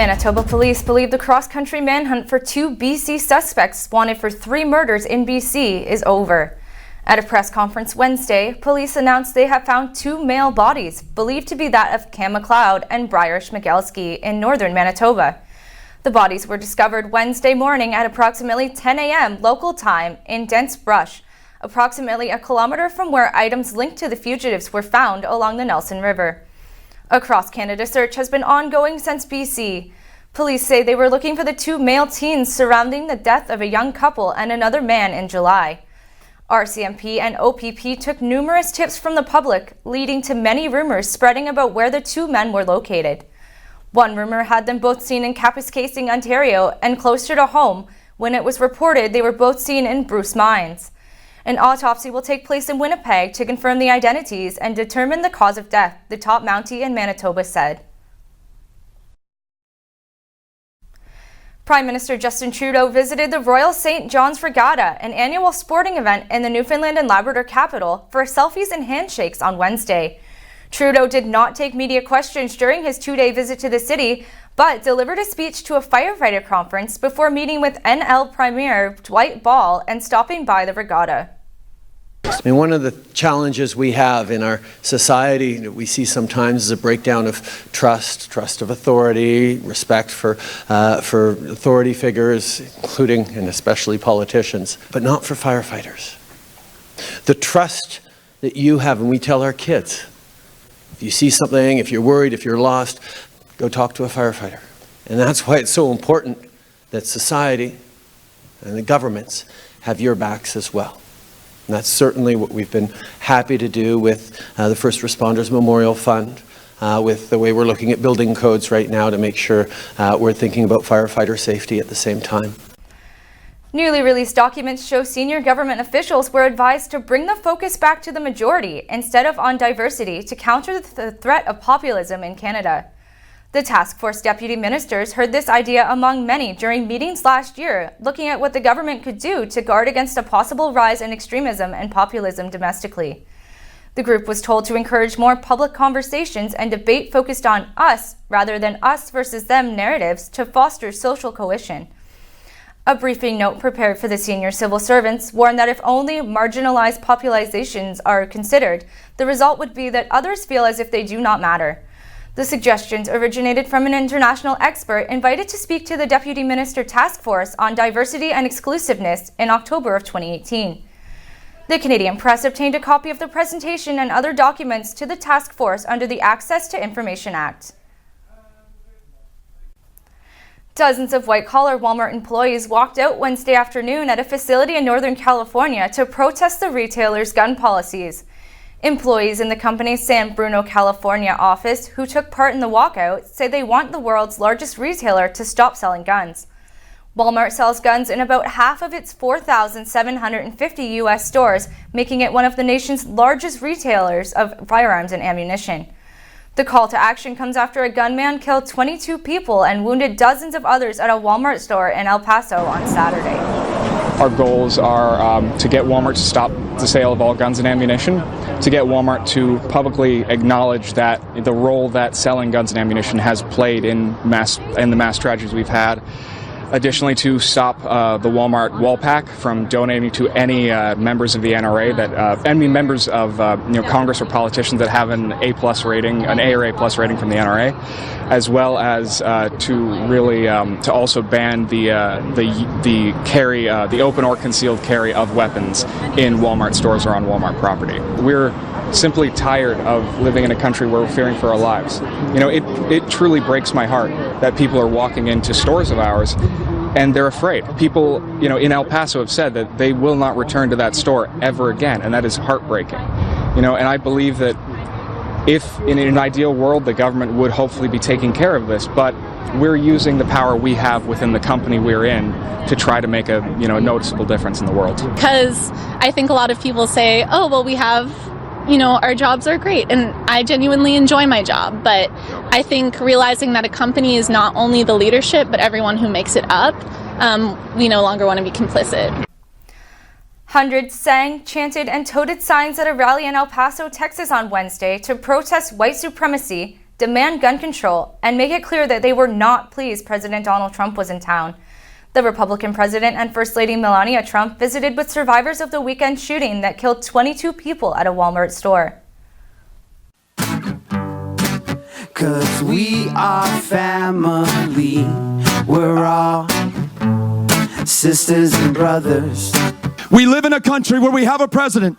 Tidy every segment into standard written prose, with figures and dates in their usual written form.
Manitoba police believe the cross-country manhunt for 2 BC suspects wanted for 3 murders in BC is over. At a press conference Wednesday, police announced they have found 2 male bodies believed to be that of Cam McLeod and Briar Schmigelski in northern Manitoba. The bodies were discovered Wednesday morning at approximately 10 a.m. local time in dense brush, approximately a kilometer from where items linked to the fugitives were found along the Nelson River. A cross-Canada search has been ongoing since BC. Police say they were looking for the 2 male teens surrounding the death of a young couple and another man in July. RCMP and OPP took numerous tips from the public, leading to many rumors spreading about where the 2 men were located. One rumor had them both seen in Kapuskasing, Ontario, and closer to home when it was reported they were both seen in Bruce Mines. An autopsy will take place in Winnipeg to confirm the identities and determine the cause of death, the top Mountie in Manitoba said. Prime Minister Justin Trudeau visited the Royal St. John's Regatta, an annual sporting event in the Newfoundland and Labrador capital, for selfies and handshakes on Wednesday. Trudeau did not take media questions during his 2-day visit to the city, but delivered a speech to a firefighter conference before meeting with NL Premier Dwight Ball and stopping by the regatta. I mean, one of the challenges we have in our society that we see sometimes is a breakdown of trust of authority, respect for authority figures, including and especially politicians, but not for firefighters. The trust that you have, and we tell our kids, if you see something, if you're worried, if you're lost, go talk to a firefighter. And that's why it's so important that society and the governments have your backs as well. And that's certainly what we've been happy to do with the First Responders Memorial Fund, with the way we're looking at building codes right now to make sure we're thinking about firefighter safety at the same time. Newly released documents show senior government officials were advised to bring the focus back to the majority instead of on diversity to counter the threat of populism in Canada. The task force deputy ministers heard this idea among many during meetings last year, looking at what the government could do to guard against a possible rise in extremism and populism domestically. The group was told to encourage more public conversations and debate focused on us rather than us versus them narratives to foster social cohesion. A briefing note prepared for the senior civil servants warned that if only marginalized populations are considered, the result would be that others feel as if they do not matter. The suggestions originated from an international expert invited to speak to the Deputy Minister Task Force on Diversity and Exclusiveness in October of 2018. The Canadian Press obtained a copy of the presentation and other documents to the task force under the Access to Information Act. Dozens of white-collar Walmart employees walked out Wednesday afternoon at a facility in Northern California to protest the retailer's gun policies. Employees in the company's San Bruno, California office who took part in the walkout say they want the world's largest retailer to stop selling guns. Walmart sells guns in about half of its 4,750 U.S. stores, making it one of the nation's largest retailers of firearms and ammunition. The call to action comes after a gunman killed 22 people and wounded dozens of others at a Walmart store in El Paso on Saturday. Our goals are to get Walmart to stop the sale of all guns and ammunition, to get Walmart to publicly acknowledge that the role that selling guns and ammunition has played in the mass tragedies we've had. Additionally, to stop the Walmart wall pack from donating to any members of the NRA any members of Congress or politicians that have an A+ rating, an A or A+ rating from the NRA, as well as to really to also ban the open or concealed carry of weapons in Walmart stores or on Walmart property. We're simply tired of living in a country where we're fearing for our lives. It truly breaks my heart that people are walking into stores of ours and they're afraid. People, in El Paso have said that they will not return to that store ever again, and that is heartbreaking. And I believe that if in an ideal world the government would hopefully be taking care of this, but we're using the power we have within the company we're in to try to make a noticeable difference in the world. Because I think a lot of people say, oh, well, we have our jobs are great, and I genuinely enjoy my job, but I think realizing that a company is not only the leadership, but everyone who makes it up, we no longer want to be complicit. Hundreds sang, chanted, and toted signs at a rally in El Paso, Texas on Wednesday to protest white supremacy, demand gun control, and make it clear that they were not pleased President Donald Trump was in town. The Republican president and First Lady Melania Trump visited with survivors of the weekend shooting that killed 22 people at a Walmart store. 'Cause we are family, we're all sisters and brothers. We live in a country where we have a president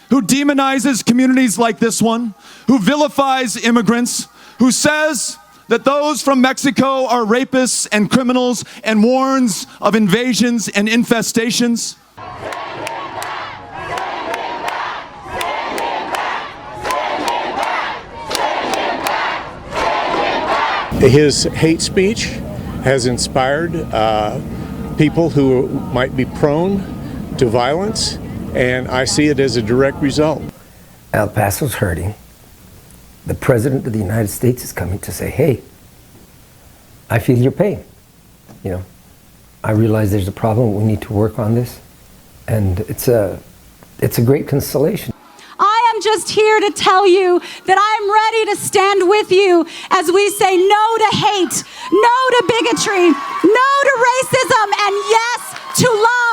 who demonizes communities like this one, who vilifies immigrants, who says that those from Mexico are rapists and criminals, and warns of invasions and infestations. His hate speech has inspired people who might be prone to violence, and I see it as a direct result. El Paso's hurting. The President of the United States is coming to say, hey, I feel your pain. You know, I realize there's a problem. We need to work on this. And it's a great consolation. I am just here to tell you that I'm ready to stand with you as we say no to hate, no to bigotry, no to racism, and yes to love.